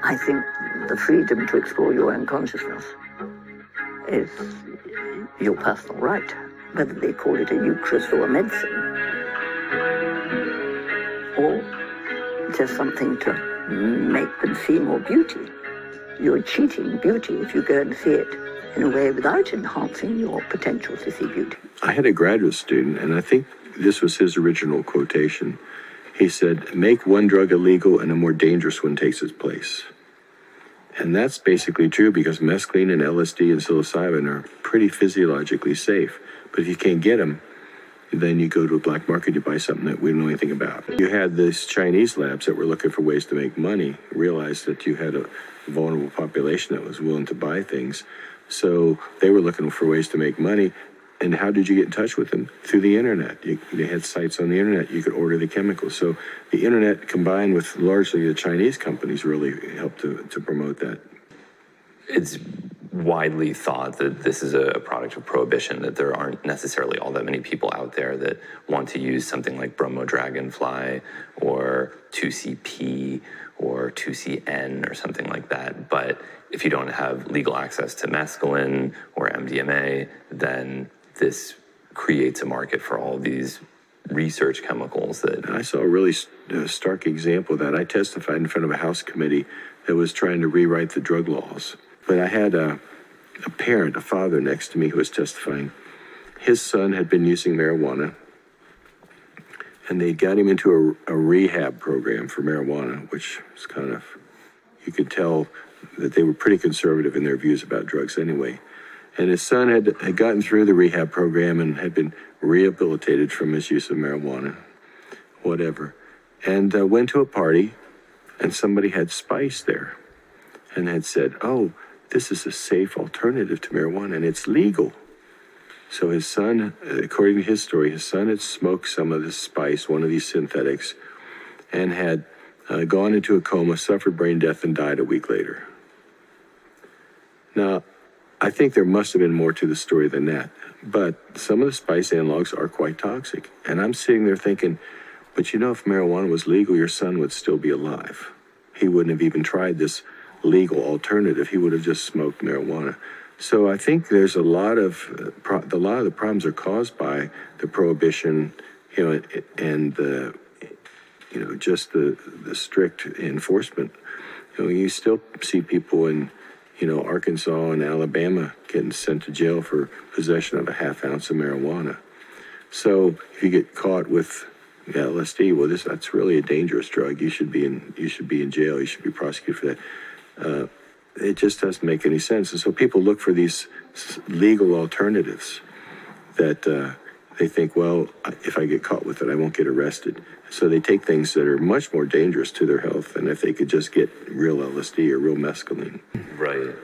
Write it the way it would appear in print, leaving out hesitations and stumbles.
I think the freedom to explore your own consciousness is your personal right. Whether they call it a Eucharist or a medicine, or just something to make them see more beauty. You're cheating beauty if you go and see it in a way without enhancing your potential to see beauty. I had a graduate student, and I think this was his original quotation. He said, make one drug illegal and a more dangerous one takes its place. And that's basically true because mescaline and LSD and psilocybin are pretty physiologically safe. But if you can't get them, then you go to a black market, you buy something that we don't know anything about. You had these Chinese labs that were looking for ways to make money, realized that you had a vulnerable population that was willing to buy things. So they were looking for ways to make money. And how did you get in touch with them? Through the internet. They had sites on the internet. You could order the chemicals. So the internet combined with largely the Chinese companies really helped to promote that. It's widely thought that this is a product of Prohibition, that there aren't necessarily all that many people out there that want to use something like Bromo Dragonfly or 2CP or 2CN or something like that. But if you don't have legal access to mescaline or MDMA, then this creates a market for all of these research chemicals that... I saw a really stark example of that. I testified in front of a House committee that was trying to rewrite the drug laws. But I had a parent, a father next to me who was testifying. His son had been using marijuana, and they got him into a rehab program for marijuana, which was kind of... You could tell that they were pretty conservative in their views about drugs anyway. And his son had gotten through the rehab program and had been rehabilitated from his use of marijuana, whatever, and went to a party, and somebody had spice there and had said, oh, this is a safe alternative to marijuana, and it's legal. So his son, according to his story, his son had smoked some of this spice, one of these synthetics, and had gone into a coma, suffered brain death, and died a week later. Now, I think there must have been more to the story than that, but some of the spice analogs are quite toxic. And I'm sitting there thinking, but you know, if marijuana was legal, your son would still be alive. He wouldn't have even tried this legal alternative. He would have just smoked marijuana. So I think there's a lot of the problems are caused by the prohibition, and the, just the strict enforcement. You still see people in Arkansas and Alabama getting sent to jail for possession of a half ounce of marijuana. So if you get caught with LSD, well, that's really a dangerous drug. You should be in jail. You should be prosecuted for that. It just doesn't make any sense. And so people look for these legal alternatives that they think, well, if I get caught with it, I won't get arrested. So they take things that are much more dangerous to their health than if they could just get real LSD or real mescaline. Right.